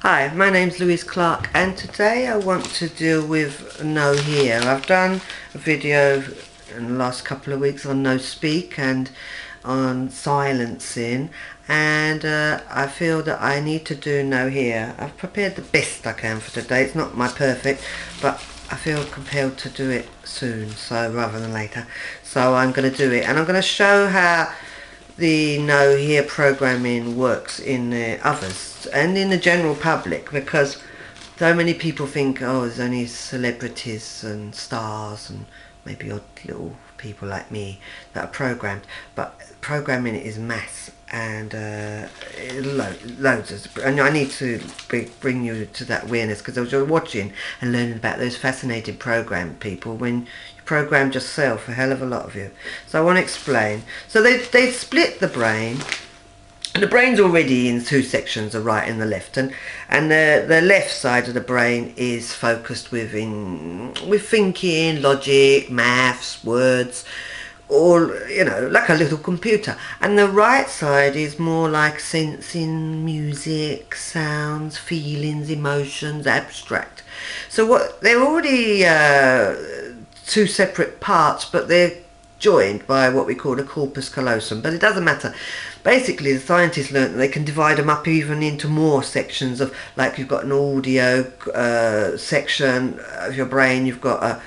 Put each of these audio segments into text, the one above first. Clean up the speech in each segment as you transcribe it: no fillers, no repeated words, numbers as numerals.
Hi, my name's Louise Clark, and today I want to deal with no hear. I've done a video in the last couple of weeks on no speak and on silencing, and I feel that I need to do no hear. I've prepared the best I can for today. It's not my perfect, but I feel compelled to do it soon, so rather than later. So I'm going to do it, and I'm going to show how the no hear programming works in others and in the general public, because so many people think, oh, there's only celebrities and stars and maybe odd little people like me that are programmed, but programming is mass, and loads of, and I need to bring you to that awareness, because I was watching and learning about those fascinating programmed people when you programmed yourself, a hell of a lot of you. So I want to explain. So they split the brain, and the brain's already in two sections, the right and the left, and the left side of the brain is focused with thinking, logic, maths, words, or like a little computer, and the right side is more like sensing, music, sounds, feelings, emotions, abstract. So what they're already two separate parts, but they're joined by what we call a corpus callosum, but it doesn't matter. Basically, the scientists learned that they can divide them up even into more sections of, like, you've got an audio section of your brain, you've got a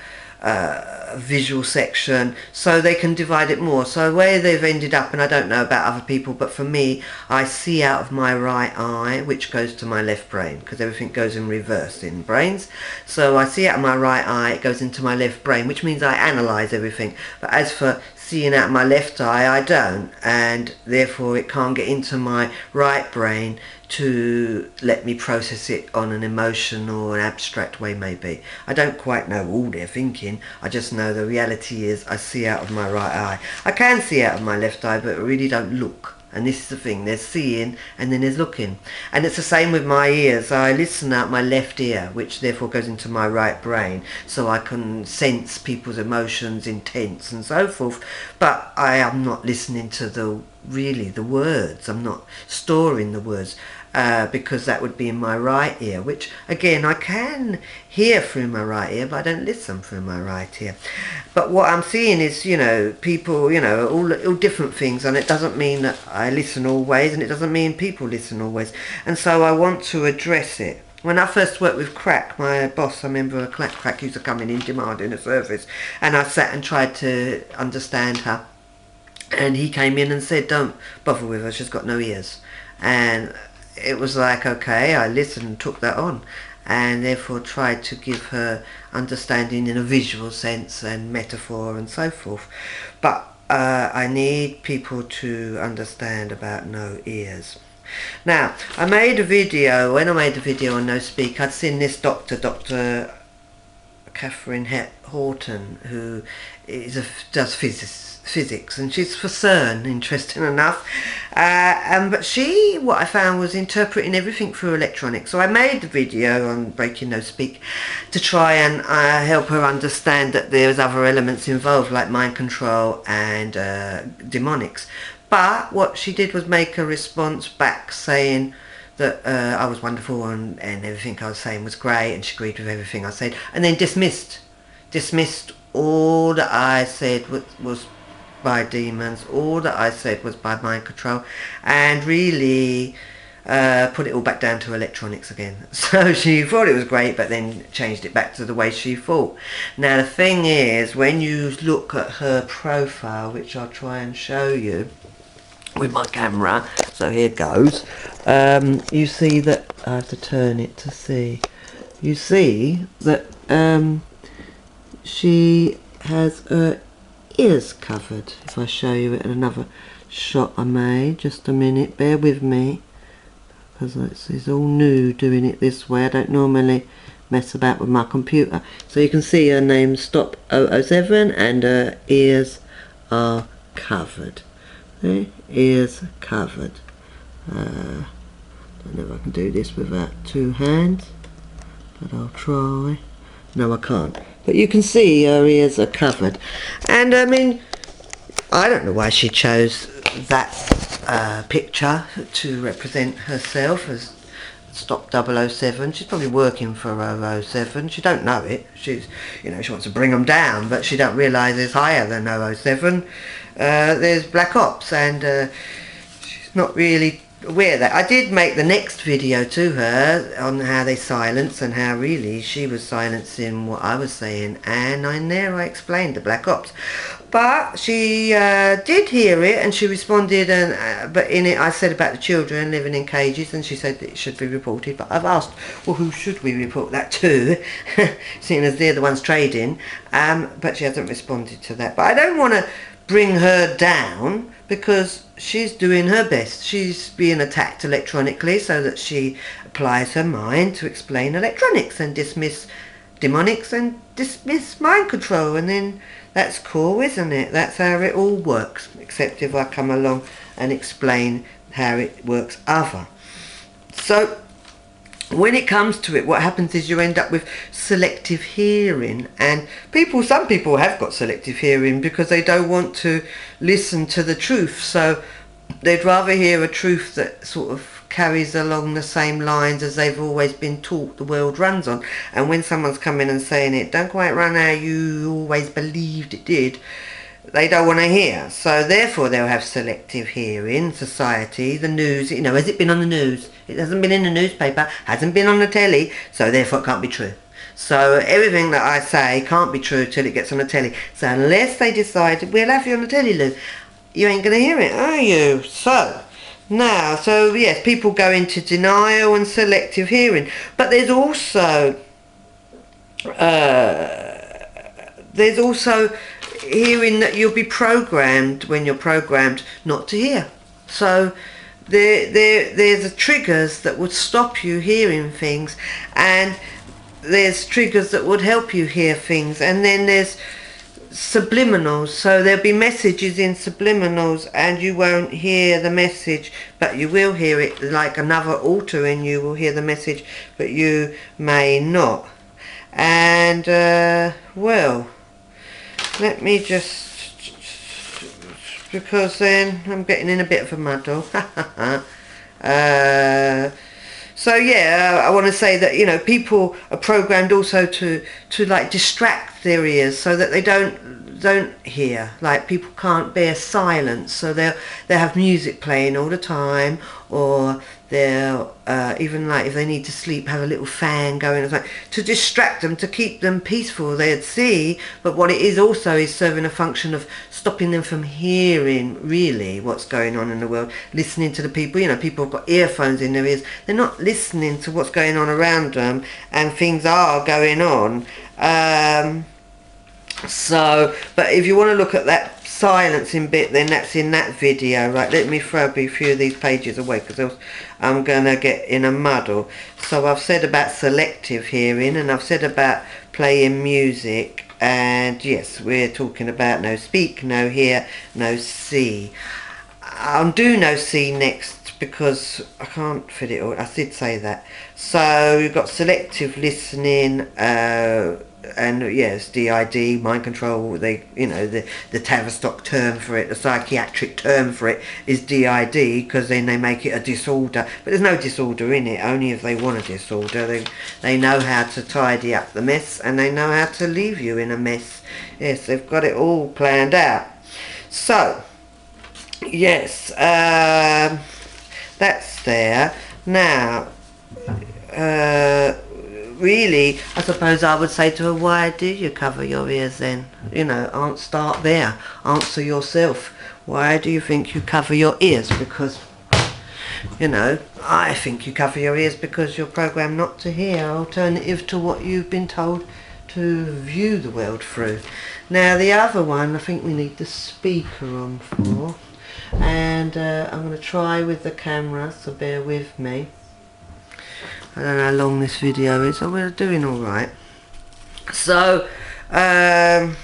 visual section, so they can divide it more. So where they've ended up, and I don't know about other people, but for me, I see out of my right eye, which goes to my left brain, because everything goes in reverse in brains. So I see out of my right eye, it goes into my left brain, which means I analyse everything. But as for seeing out of my left eye, I don't, and therefore it can't get into my right brain to let me process it on an emotional or an abstract way, maybe. I don't quite know all they're thinking. I just know the reality is I see out of my right eye. I can see out of my left eye, but I really don't look. And this is the thing, there's seeing and then there's looking. And it's the same with my ears. I listen out my left ear, which therefore goes into my right brain, so I can sense people's emotions, intents and so forth. But I am not listening to the words. I'm not storing the words. Because that would be in my right ear, which again I can hear through my right ear, but I don't listen through my right ear. But what I'm seeing is, people, all different things, and it doesn't mean that I listen always, and it doesn't mean people listen always. And so I want to address it. When I first worked with Crack, my boss, I remember Crack used to come in demanding a service, and I sat and tried to understand her. And he came in and said, don't bother with her, she's got no ears. And it was like, okay, I listened and took that on, and therefore tried to give her understanding in a visual sense and metaphor and so forth. But I need people to understand about no ears. Now, when I made a video on no speak, I'd seen this Dr. Catherine Horton, who does physics, and she's for CERN, interesting enough, but what I found was interpreting everything through electronics. So I made the video on breaking no speak to try and help her understand that there's other elements involved, like mind control and demonics. But what she did was make a response back saying that I was wonderful and everything I was saying was great, and she agreed with everything I said, and then dismissed all that I said was by demons, all that I said was by mind control, and really put it all back down to electronics again. So she thought it was great, but then changed it back to the way she thought. Now the thing is, when you look at her profile, which I'll try and show you with my camera, so here it goes, you see that, I have to turn it to see, you see that she has her ears covered. If I show you it in another shot I made, just a minute, bear with me, because it's all new doing it this way. I don't normally mess about with my computer. So you can see her name Stop 007 and her ears are covered. See? Ears covered. Don't know if I can do this without two hands, but I'll try. No, I can't. But you can see her ears are covered. And I mean, I don't know why she chose that picture to represent herself as stop 007. She's probably working for 007. She don't know it. She's, you know, she wants to bring them down, but she don't realise it's higher than 007. There's Black Ops, and she's not really aware of that. I did make the next video to her on how they silence and how really she was silencing what I was saying, and in there I explained the Black Ops. But she did hear it, and she responded, and but in it I said about the children living in cages, and she said it should be reported. But I've asked, well, who should we report that to, seeing as they're the ones trading, but she hasn't responded to that. But I don't want to bring her down, because she's doing her best. She's being attacked electronically so that she applies her mind to explain electronics and dismiss demonics and dismiss mind control, and then that's cool, isn't it? That's how it all works, except if I come along and explain how it works other. So when it comes to it, what happens is you end up with selective hearing, and some people have got selective hearing because they don't want to listen to the truth, so they'd rather hear a truth that sort of carries along the same lines as they've always been taught the world runs on. And when someone's coming and saying it don't quite run how you always believed it did, they don't want to hear. So therefore they'll have selective hearing. Society, the news, you know, has it been on the news? It hasn't been in the newspaper, hasn't been on the telly, so therefore it can't be true. So everything that I say can't be true till it gets on the telly. So unless they decide, we'll have you on the telly, Lou, you ain't going to hear it, are you? So yes, people go into denial and selective hearing. But there's also hearing that you'll be programmed when you're programmed not to hear. So there's triggers that would stop you hearing things, and there's triggers that would help you hear things, and then there's subliminals. So there'll be messages in subliminals and you won't hear the message, but you will hear it, like another alter in you will hear the message, but you may not. And well, let me just, because then I'm getting in a bit of a muddle. So yeah, I want to say that, you know, people are programmed also to like distract their ears so that they don't hear. Like people can't bear silence, so they'll have music playing all the time, or they'll even like if they need to sleep have a little fan going or something to distract them, to keep them peaceful. They'd see, but what it is also is serving a function of stopping them from hearing really what's going on in the world, listening to the people. You know, people have got earphones in their ears, they're not listening to what's going on around them, and things are going on. So, but if you want to look at that silencing bit, then that's in that video. Right, let me throw a few of these pages away because else I'm going to get in a muddle. So I've said about selective hearing, and I've said about playing music, and yes, we're talking about no speak, no hear, no see. I'll do no see next because I can't fit it all. I did say that. So you've got selective listening, and yes, DID, mind control. They, you know, the Tavistock term for it, the psychiatric term for it is DID, because then they make it a disorder. But there's no disorder in it. Only if they want a disorder, they know how to tidy up the mess, and they know how to leave you in a mess. Yes, they've got it all planned out. So yes, that's there now. Really, I suppose I would say to her, why do you cover your ears then? You know, start there. Answer yourself. Why do you think you cover your ears? Because, you know, I think you cover your ears because you're programmed not to hear, alternative to what you've been told to view the world through. Now, the other one, I think we need the speaker on for. And I'm going to try with the camera, so bear with me. I don't know how long this video is, so we're doing alright. So, now,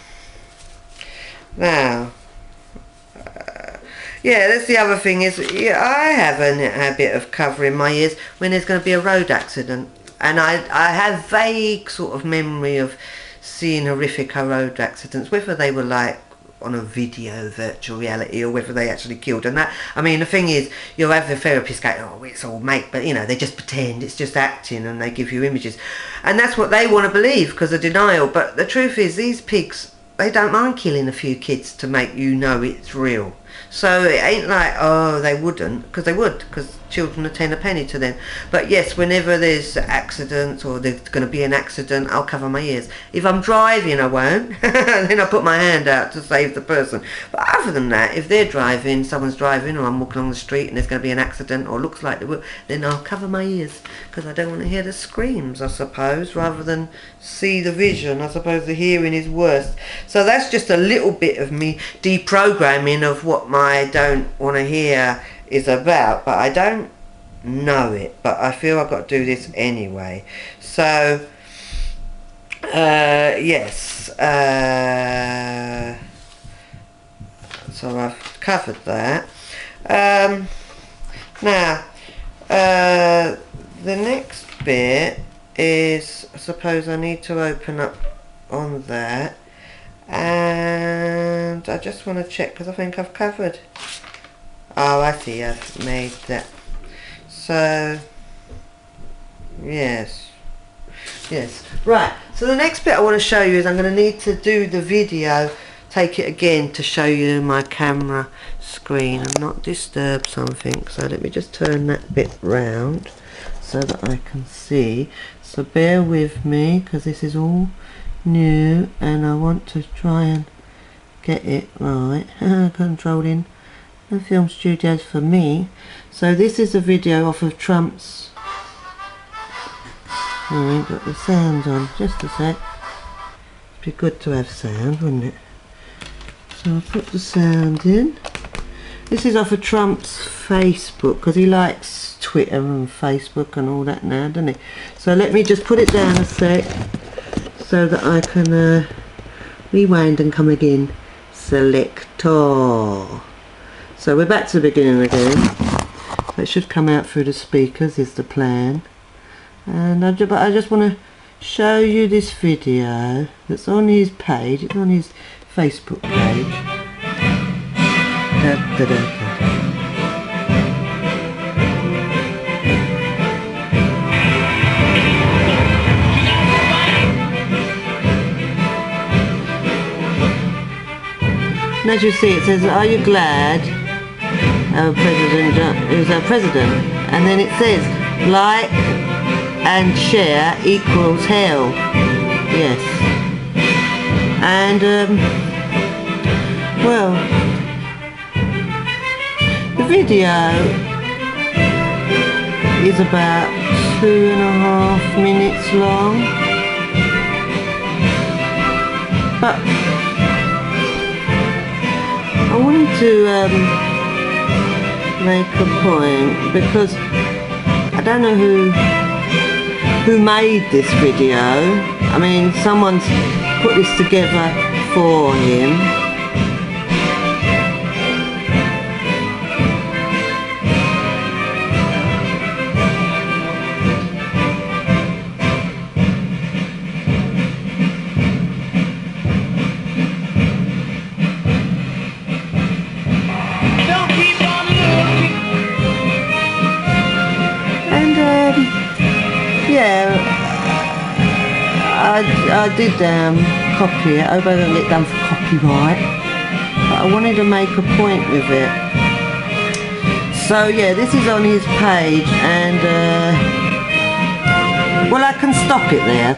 yeah, that's the other thing is, yeah, I have a habit of covering my ears when there's going to be a road accident. And I have vague sort of memory of seeing horrific road accidents, whether they were like on a video virtual reality, or whether they actually killed. And that, I mean, the thing is, you'll have the therapist go, oh, it's all make, but you know, they just pretend, it's just acting, and they give you images, and that's what they want to believe because of denial. But the truth is, these pigs, they don't mind killing a few kids to make you know it's real. So it ain't like, oh, they wouldn't, because they would, because children are 10 a penny to them. But yes, whenever there's accidents or there's going to be an accident, I'll cover my ears. If I'm driving, I won't. Then I put my hand out to save the person. But other than that, if they're driving, someone's driving, or I'm walking along the street and there's going to be an accident, or looks like there will, then I'll cover my ears, because I don't want to hear the screams, I suppose, rather than see the vision. I suppose the hearing is worse. So that's just a little bit of me deprogramming of what my don't want to hear is about, but I don't know it, but I feel I've got to do this anyway. So yes, so I've covered that. Now the next bit is, I suppose I need to open up on that, and I just want to check because I think I've covered. Oh, I see, I've made that. So yes, right, so the next bit I want to show you is I'm going to need to do the video, take it again to show you my camera screen and not disturb something. So let me just turn that bit round so that I can see. So bear with me, because this is all new and I want to try and get it right. Controlling the film studios for me. So this is a video off of Trump's. I ain't got the sound on, just a sec. It'd be good to have sound, wouldn't it? So I'll put the sound in. This is off of Trump's Facebook, because he likes Twitter and Facebook and all that now, doesn't he? So let me just put it down a sec so that I can rewind and come again. Selector. So we're back to the beginning again. So it should come out through the speakers is the plan. And I just want to show you this video that's on his page. It's on his Facebook page. Da, da, da, da. And as you see, it says, "Are you glad our president is our president?" And then it says, "Like and share equals hell." Yes. And well, the video is about 2.5 minutes long, but I wanted to make a point, because I don't know who made this video. I mean, someone's put this together for him. Yeah, I did copy it. I hope I don't get done for copyright, but I wanted to make a point with it. So yeah, this is on his page, and well, I can stop it there,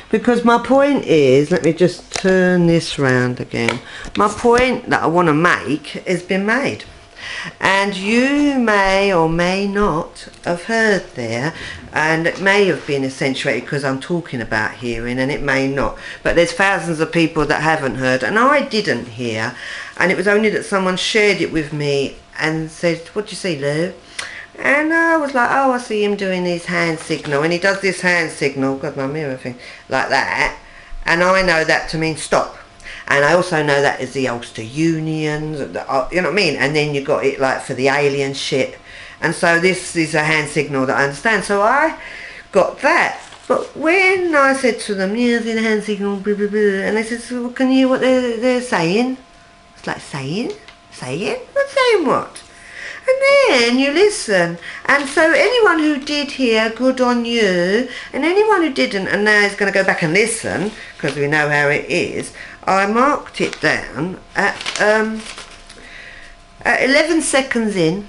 because my point is, let me just turn this round again. My point that I want to make has been made. And you may or may not have heard there, and it may have been accentuated because I'm talking about hearing, and it may not, but there's thousands of people that haven't heard, and I didn't hear, and it was only that someone shared it with me and said, "What do you see, Lou?" And I was like, "Oh, I see him doing his hand signal," and he does this hand signal, got my mirror thing, like that, and I know that to mean stop. And I also know that is the Ulster Unions, you know what I mean? And then you got it like for the alien shit. And so this is a hand signal that I understand. So I got that. But when I said to them, "Yeah, the hand signal, blah, blah, blah," and they said, "So can you hear what they're saying?" It's like saying, not saying what? And then you listen. And so anyone who did hear, good on you. And anyone who didn't and now is going to go back and listen, because we know how it is, I marked it down at 11 seconds in.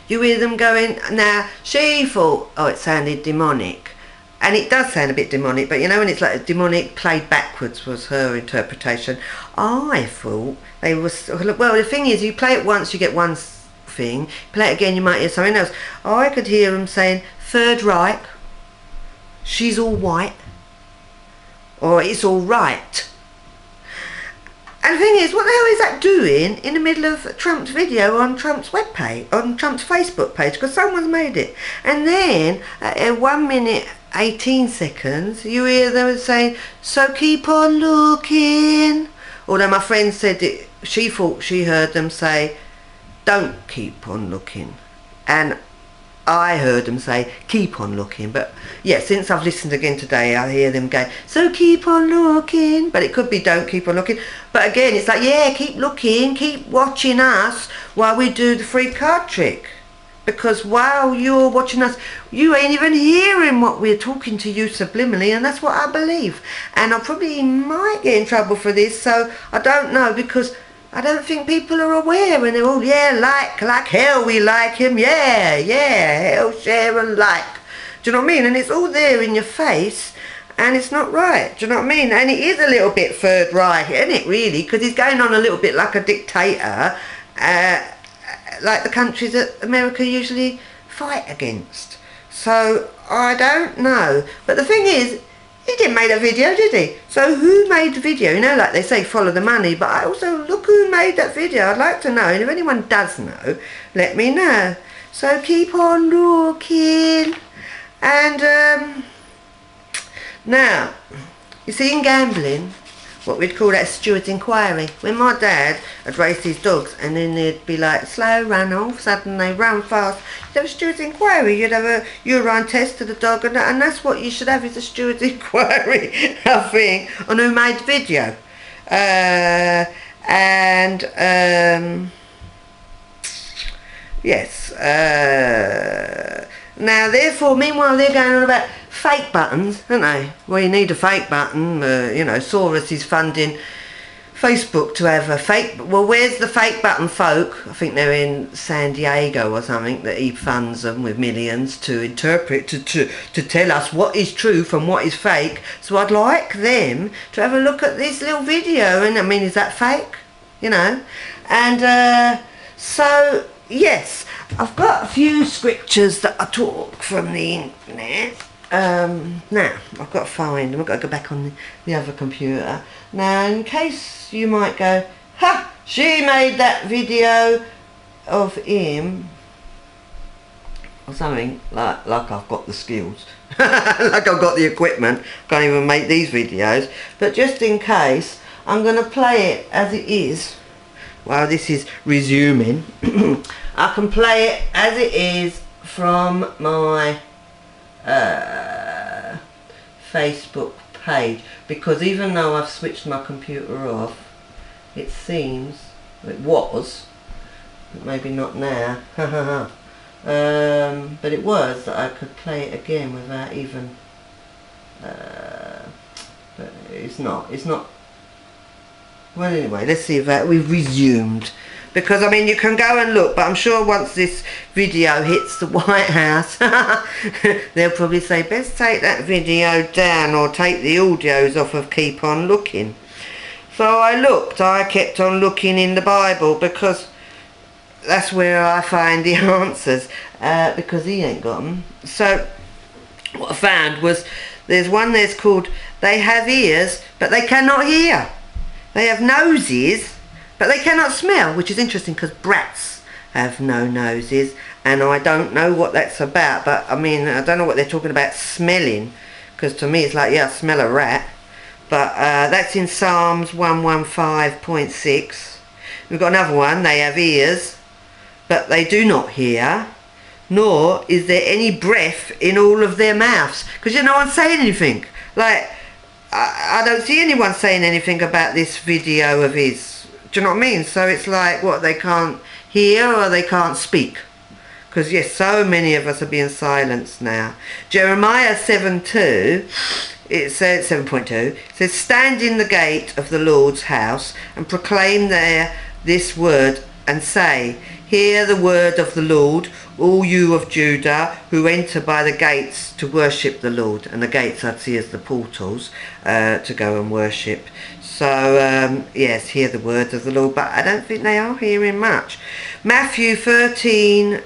You hear them going, now she thought, oh, it sounded demonic. And it does sound a bit demonic, but you know when it's like demonic played backwards was her interpretation. I thought they was, well, the thing is, you play it once, you get one thing. Play it again, you might hear something else. I could hear them saying, Third Reich, she's all white, or it's all right. And the thing is, what the hell is that doing in the middle of Trump's video on Trump's webpage, on Trump's Facebook page? Because someone's made it. And then at 1 minute 18 seconds, you hear them saying, so keep on looking. Although my friend said it, she thought she heard them say, don't keep on looking. And I heard them say, keep on looking. But yeah, since I've listened again today, I hear them go, so keep on looking. But it could be don't keep on looking. But again, it's like, yeah, keep looking, keep watching us while we do the free card trick. Because while you're watching us, you ain't even hearing what we're talking to you subliminally, and that's what I believe. And I probably might get in trouble for this, so I don't know, because I don't think people are aware, and they're all, yeah, like hell we like him, yeah, hell, share and like. Do you know what I mean? And it's all there in your face, and it's not right. Do you know what I mean? And it is a little bit Third Reich, isn't it, really? Because he's going on a little bit like a dictator, like the countries that America usually fight against. So I don't know. But the thing is, he didn't make a video, did he? So who made the video? You know, like they say, follow the money. But I also, look who made that video. I'd like to know. And if anyone does know, let me know. So keep on looking. And now, you see, in gambling, what we'd call that a steward's inquiry. When my dad had raced his dogs and then they'd be like slow run, all of a sudden they run fast, you'd have a steward's inquiry. You'd have a urine test to the dog, and that's what you should have, is a steward's inquiry, I think, on who made the video. Yes. Now, therefore, meanwhile, they're going on about fake buttons, aren't they? Well, you need a fake button. You know, Soros is funding Facebook to have a fake... Well, where's the fake button folk? I think they're in San Diego or something, that he funds them with millions to interpret, to tell us what is true from what is fake. So I'd like them to have a look at this little video. And I mean, is that fake? You know? And so, yes, I've got a few scriptures that I took from the internet. Now, I've got to find them. I've got to go back on the other computer. Now, in case you might go, ha! She made that video of him. Or something, like I've got the skills. Like I've got the equipment. Can't even make these videos. But just in case, I'm going to play it as it is. While this is resuming. I can play it as it is from my Facebook page, because even though I've switched my computer off, it seems, it was, but maybe not now, but it was that I could play it again without even, but it's not, well anyway, let's see if we've resumed. Because, I mean, you can go and look, but I'm sure once this video hits the White House, they'll probably say, best take that video down or take the audios off of Keep On Looking. So I kept on looking in the Bible, because that's where I find the answers, because he ain't got them. So what I found was, there's one there's called, they have ears, but they cannot hear. They have noses, but they cannot smell, which is interesting because brats have no noses, and I don't know what that's about. But I mean, I don't know what they're talking about smelling, because to me it's like, yeah, I smell a rat. But that's in Psalms 115.6. We've got another one, they have ears, but they do not hear, nor is there any breath in all of their mouths. Because no one's saying anything. Like, I don't see anyone saying anything about this video of his Do you know what I mean? So it's like, what, they can't hear or they can't speak? Because yes, so many of us are being silenced now. Jeremiah 7:2, it says 7.2, it says, stand in the gate of the Lord's house and proclaim there this word and say, hear the word of the Lord, all you of Judah who enter by the gates to worship the Lord. And the gates I'd see as the portals to go and worship. So yes, hear the word of the Lord, but I don't think they are hearing much. Matthew 13:16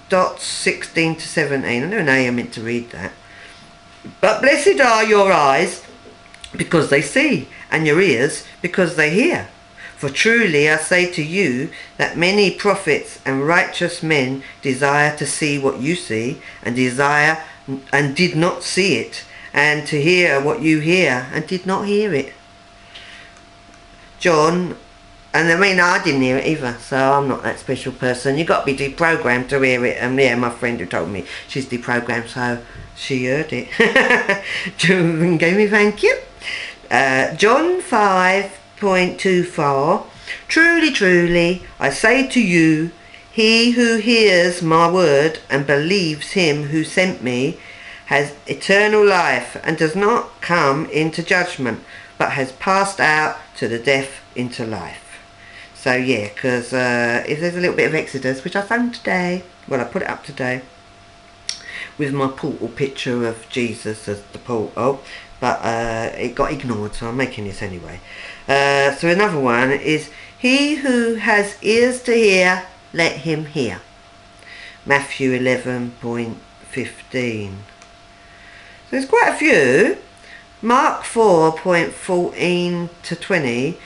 to 17. I don't know how you're meant to read that. But blessed are your eyes because they see, and your ears because they hear. For truly I say to you that many prophets and righteous men desire to see what you see, and desire and did not see it, and to hear what you hear and did not hear it. John, and I mean, I didn't hear it either, so I'm not that special person. You've got to be deprogrammed to hear it. And yeah, my friend who told me she's deprogrammed, so she heard it. John gave me thank you. John 5:24. Truly, truly, I say to you, he who hears my word and believes him who sent me has eternal life and does not come into judgment, but has passed out to the death into life. So yeah, because if there's a little bit of Exodus, which I found today, well, I put it up today with my portal picture of Jesus as the portal, but it got ignored, so I'm making this anyway. So another one is, he who has ears to hear, let him hear. Matthew 11:15. So there's quite a few. Mark 4:14 to 20.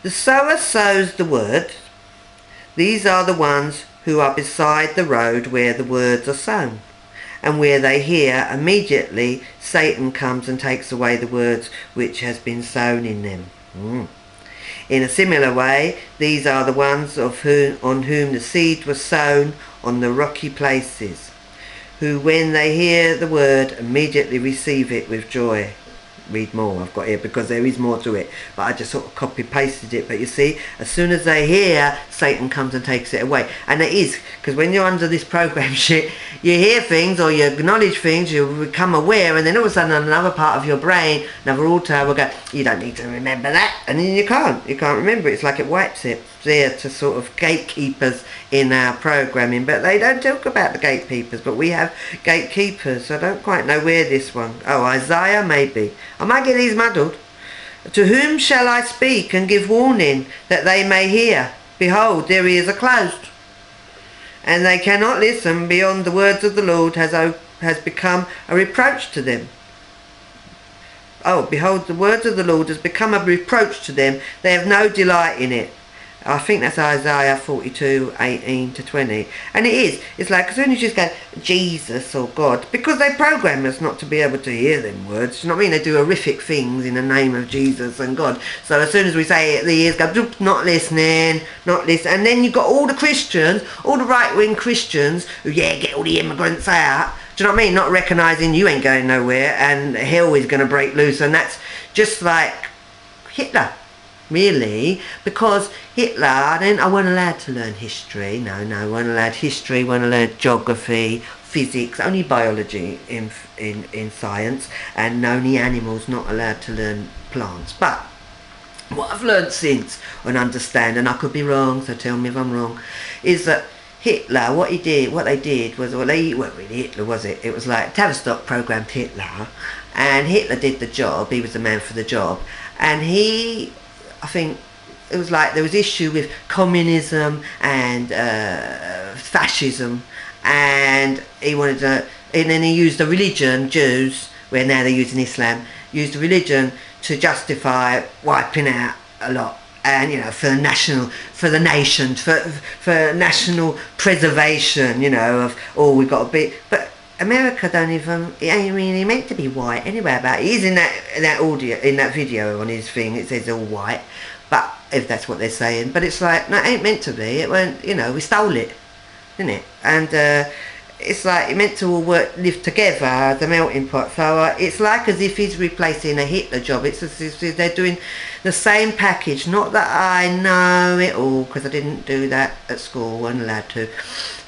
The sower sows the word. These are the ones who are beside the road where the words are sown. And where they hear, immediately Satan comes and takes away the words which has been sown in them. In a similar way, these are the ones on whom the seed was sown on the rocky places, who when they hear the word immediately receive it with joy. Read more, I've got here, because there is more to it, but I just sort of copy pasted it. But you see, as soon as they hear, Satan comes and takes it away. And it is, because when you're under this program shit, you hear things or you acknowledge things, you become aware, and then all of a sudden another part of your brain, another auto will go, you don't need to remember that, and then you can't remember it. It's like it wipes it. It's there to sort of gatekeepers in our programming, but they don't talk about the gatekeepers, but we have gatekeepers. So I don't quite know where this one, Isaiah maybe, I might get these muddled. To whom shall I speak and give warning that they may hear? Behold, their ears are closed, and they cannot listen. Beyond the words of the Lord has become a reproach to them. Oh, behold, the words of the Lord has become a reproach to them. They have no delight in it. I think that's Isaiah 42:18 to 20. And it is. It's like, as soon as you just go, Jesus or God, because they program us not to be able to hear them words. You know what I mean? They do horrific things in the name of Jesus and God. So as soon as we say it, the ears go, not listening, not listening. And then you've got all the Christians, all the right-wing Christians, who, get all the immigrants out. Do you know what I mean? Not recognising you ain't going nowhere and hell is going to break loose. And that's just like Hitler. Really, because Hitler, I wasn't allowed to learn history. No, wasn't allowed history, wasn't allowed geography, physics, only biology in science, and only animals, not allowed to learn plants. But what I've learned since and understand, and I could be wrong, so tell me if I'm wrong, is that Hitler, what they did was, well, it wasn't really Hitler, was it? It was like Tavistock programmed Hitler, and Hitler did the job. He was the man for the job, and I think it was like there was issue with communism and fascism, and he wanted to, and then he used the religion, Jews, where now they're using Islam, used the religion to justify wiping out a lot, and for the nation, for national preservation, of we've got to be, but America don't even, it ain't really meant to be white anyway. About it is in that audio, in that video on his thing, it says all white, but if that's what they're saying, but it's like, no, it ain't meant to be. It won't, we stole it, didn't it? And it's like it meant to all live together, the melting pot. So it's like as if he's replacing a Hitler job. It's as if they're doing the same package. Not that I know it all, because I didn't do that at school, wasn't allowed to.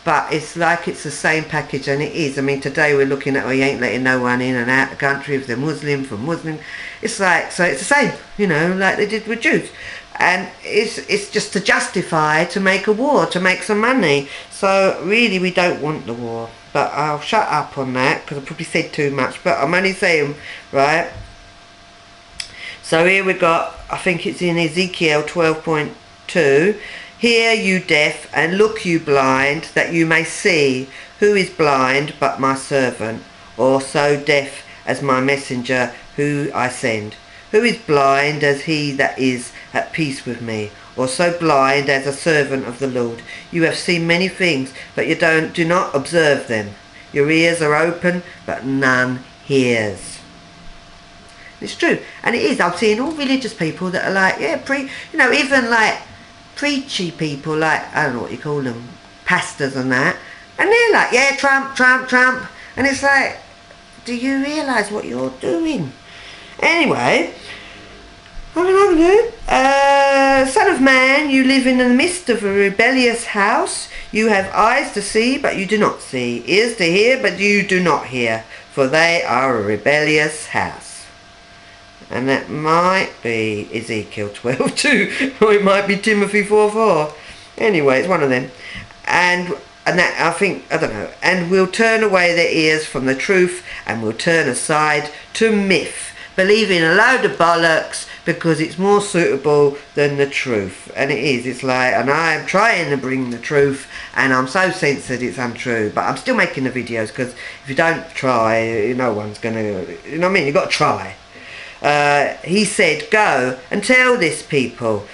But it's like it's the same package, and it is. I mean, today we're looking at, he ain't letting no one in and out the country if they're Muslim, from Muslim. It's like, so it's the same, you know, like they did with Jews. And it's just to justify, to make a war, to make some money. So really we don't want the war. But I'll shut up on that, because I probably said too much. But I'm only saying, right? So here we got, I think it's in Ezekiel 12.2. Hear you deaf, and look you blind, that you may see. Who is blind but my servant, or so deaf as my messenger who I send? Who is blind as he that is at peace with me, or so blind as a servant of the Lord? You have seen many things, but you do not observe them. Your ears are open, but none hears. It's true, and it is. I'm seeing all religious people that are like, yeah, even like preachy people, like, I don't know what you call them, pastors and that, and they're like, yeah, Trump, Trump, Trump, and it's like, do you realise what you're doing? Anyway, Son of man, you live in the midst of a rebellious house. You have eyes to see, but you do not see, ears to hear, but you do not hear, for they are a rebellious house. And that might be Ezekiel 12:2, or it might be Timothy 4:4. Anyway, it's one of them. And that, I think, I don't know, and will turn away their ears from the truth, and will turn aside to myth, believing a load of bollocks because it's more suitable than the truth. And it is. It's like, and I'm trying to bring the truth, and I'm so censored it's untrue, but I'm still making the videos, because if you don't try, no one's gonna, you know what I mean, you've got to try. He said, go and tell this people,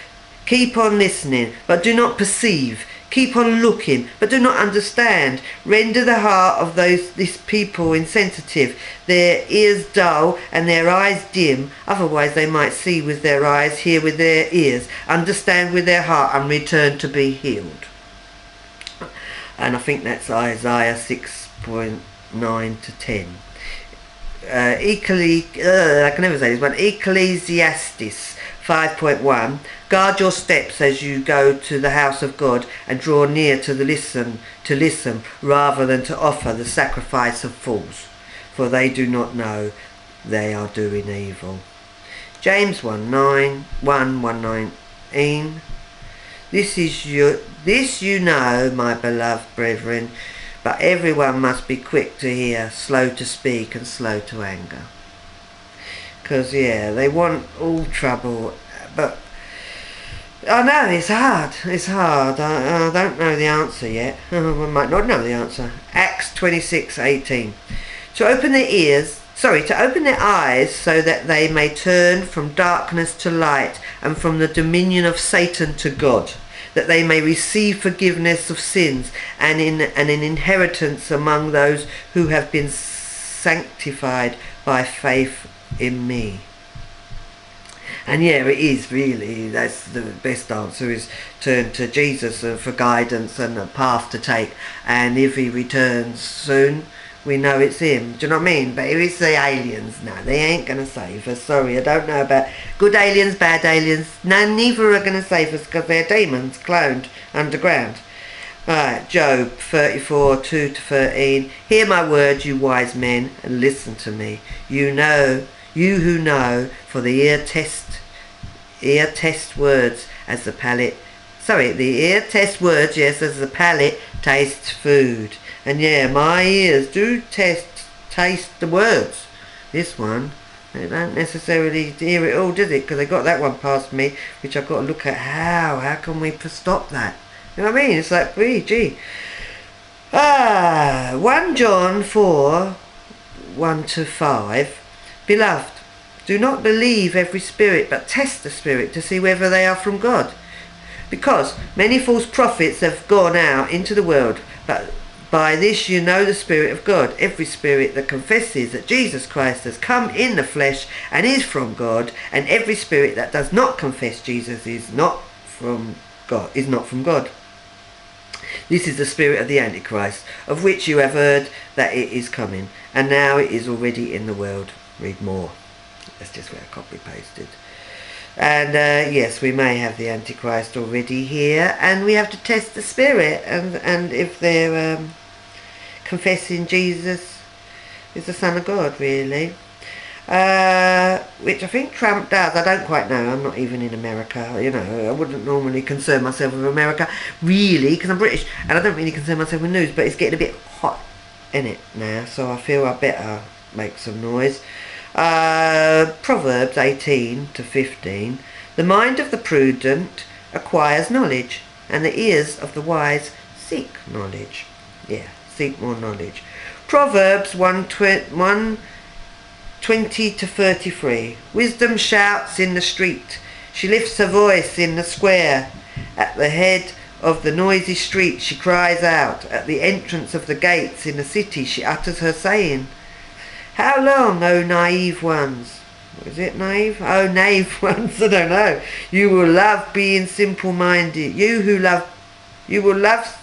keep on listening but do not perceive, keep on looking but do not understand, render the heart of this people insensitive, their ears dull and their eyes dim, otherwise they might see with their eyes, hear with their ears, understand with their heart, and return to be healed. And I think that's Isaiah 6.9 to 10. I can never say this one. Ecclesiastes 5.1. Guard your steps as you go to the house of God, and draw near to listen, rather than to offer the sacrifice of fools, for they do not know they are doing evil. James 1:19. This you know, my beloved brethren, but everyone must be quick to hear, slow to speak, and slow to anger. Because, yeah, they want all trouble, but I know it's hard. I don't know the answer yet. I might not know the answer. Acts 26:18. To open their eyes, so that they may turn from darkness to light, and from the dominion of Satan to God, that they may receive forgiveness of sins, and an inheritance among those who have been sanctified by faith in me. And yeah, it is really, that's the best answer, is turn to Jesus for guidance and a path to take. And if he returns soon, we know it's him. Do you know what I mean? But if it's the aliens, no, they ain't going to save us. Sorry, I don't know about good aliens, bad aliens. No, neither are going to save us, because they're demons cloned underground. Right, Job 34:2 to 13. Hear my words, you wise men, and listen to me. You who know, for the ear test words as the palate. The ear test words, yes, as the palate tastes food. And yeah, my ears do taste the words. This one, they don't necessarily hear it all, does it? Because they got that one past me, which I've got to look at how can we stop that? You know what I mean? It's like, gee. 1 John 4:1 to 5. Beloved, do not believe every spirit, but test the spirit to see whether they are from God. Because many false prophets have gone out into the world, but by this you know the Spirit of God. Every spirit that confesses that Jesus Christ has come in the flesh and is from God, and every spirit that does not confess Jesus is not from God. This is the spirit of the Antichrist, of which you have heard that it is coming, and now it is already in the world. Read more. That's just where I copy pasted. And yes, we may have the Antichrist already here, and we have to test the spirit, and if they're confessing Jesus is the Son of God, really. Which I think Trump does. I don't quite know. I'm not even in America. You know, I wouldn't normally concern myself with America, really, because I'm British, and I don't really concern myself with news, but it's getting a bit hot in it now, so I feel I better make some noise. Proverbs 18-15. The mind of the prudent acquires knowledge, and the ears of the wise seek knowledge. Yeah, seek more knowledge. Proverbs 1:20-33. Wisdom shouts in the street. She lifts her voice in the square. At the head of the noisy street she cries out. At the entrance of the gates in the city she utters her saying. How long, O naive ones? What is it, naive? Oh, naive ones, I don't know. You will love being simple-minded. You will love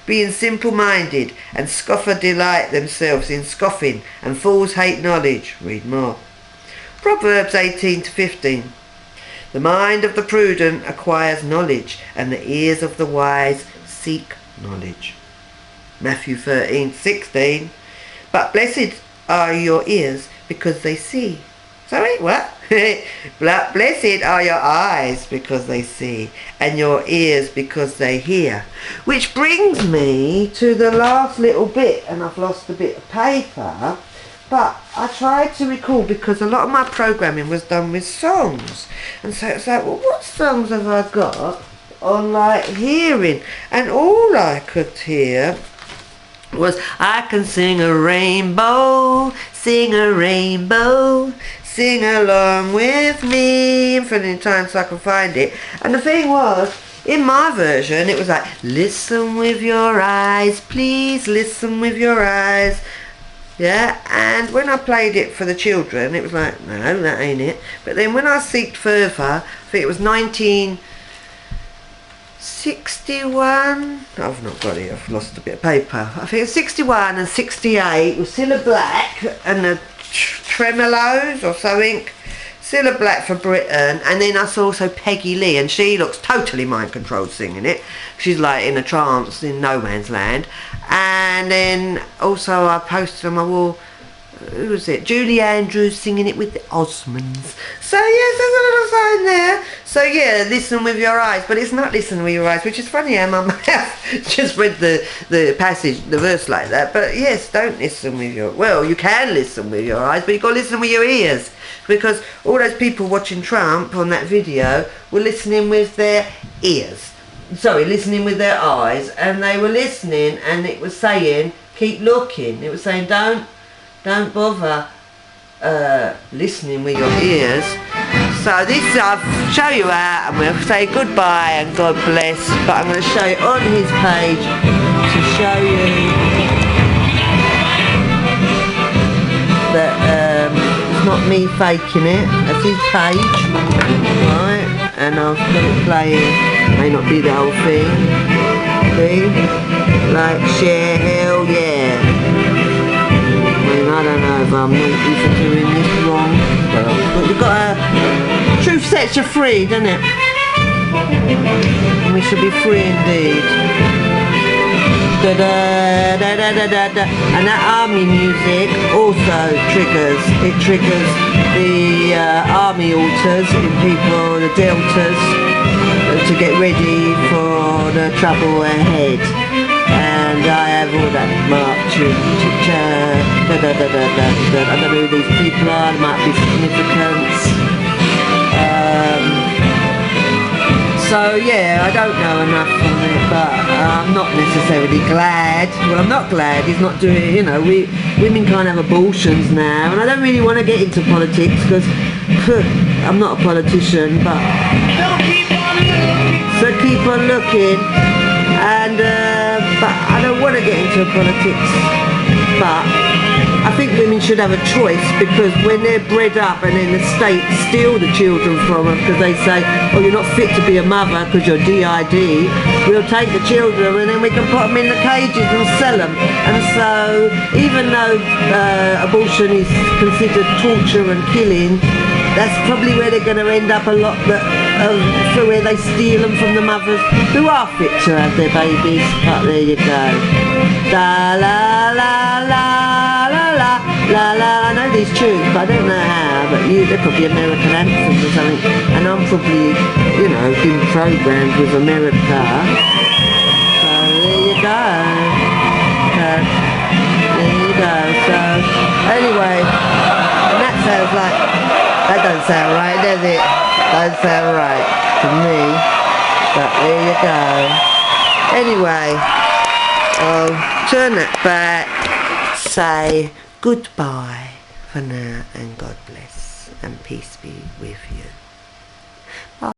being simple-minded, and scoffer delight themselves in scoffing, and fools hate knowledge. Read more. Proverbs 18-15. The mind of the prudent acquires knowledge, and the ears of the wise seek knowledge. Matthew 13:16. But blessed are your ears because they see. Sorry, what? Blessed are your eyes because they see, and your ears because they hear. Which brings me to the last little bit, and I've lost a bit of paper, but I tried to recall, because a lot of my programming was done with songs, and so it's like, well, what songs have I got on like hearing? And all I could hear was, I can sing a rainbow, sing along with me, infinite times so I can find it. And the thing was, in my version, it was like, listen with your eyes, please listen with your eyes. Yeah, and when I played it for the children, it was like, no, that ain't it. But then when I seeked further, I think it was 1961, I've not got it, I've lost a bit of paper. I think it's 61 and 68 was Cilla Black and the Tremolos or something. Cilla Black for Britain, and then I saw also Peggy Lee, and she looks totally mind controlled singing it. She's like in a trance in no man's land. And then also I posted on my wall, who was it? Julie Andrews singing it with the Osmonds. So yes, there's a little sign there. So yeah, listen with your eyes, but it's not listen with your eyes, which is funny how my mouth just read the passage, the verse like that. But yes, don't listen with your, well, you can listen with your eyes, but you've got to listen with your ears, because all those people watching Trump on that video were listening with their ears. Sorry, listening with their eyes, and they were listening, and it was saying, keep looking. It was saying, don't bother listening with your ears. So this I'll show you out, and we'll say goodbye and God bless, but I'm going to show it on his page to show you that it's not me faking it. That's his page, right? And I'll put it playing. May not be the whole thing. See? Like, share, hell yeah. I don't know if I'm naughty for doing this wrong, but you've got a... Truth sets you free, doesn't it? And we should be free indeed. Da da da da da da da. And that army music also triggers. It triggers the army altars in people, the deltas, to get ready for the trouble ahead. And I have all that marching, I don't know who these people are, there might be significance. So yeah, I don't know enough on it, but I'm not necessarily glad. Well, I'm not glad he's not doing, you know, women can't have abortions now, and I don't really want to get into politics, because I'm not a politician, but so keep on looking. And but I don't want to get into politics, but I think women should have a choice, because when they're bred up and then the state steal the children from them because they say, oh, you're not fit to be a mother because you're DID, we'll take the children and then we can put them in the cages and sell them. And so even though abortion is considered torture and killing, that's probably where they're going to end up a lot, for where they steal them from the mothers who are fit to have their babies. But there you go. La la la la la la la la. I know these tunes, but I don't know how. But they're probably American anthems or something. And I'm probably, you know, been programmed with America. So there you go. There you go. So anyway, and that sounds like. That doesn't sound right, does it? Doesn't sound right to me. But there you go. Anyway, I'll turn that back, say goodbye for now, and God bless, and peace be with you.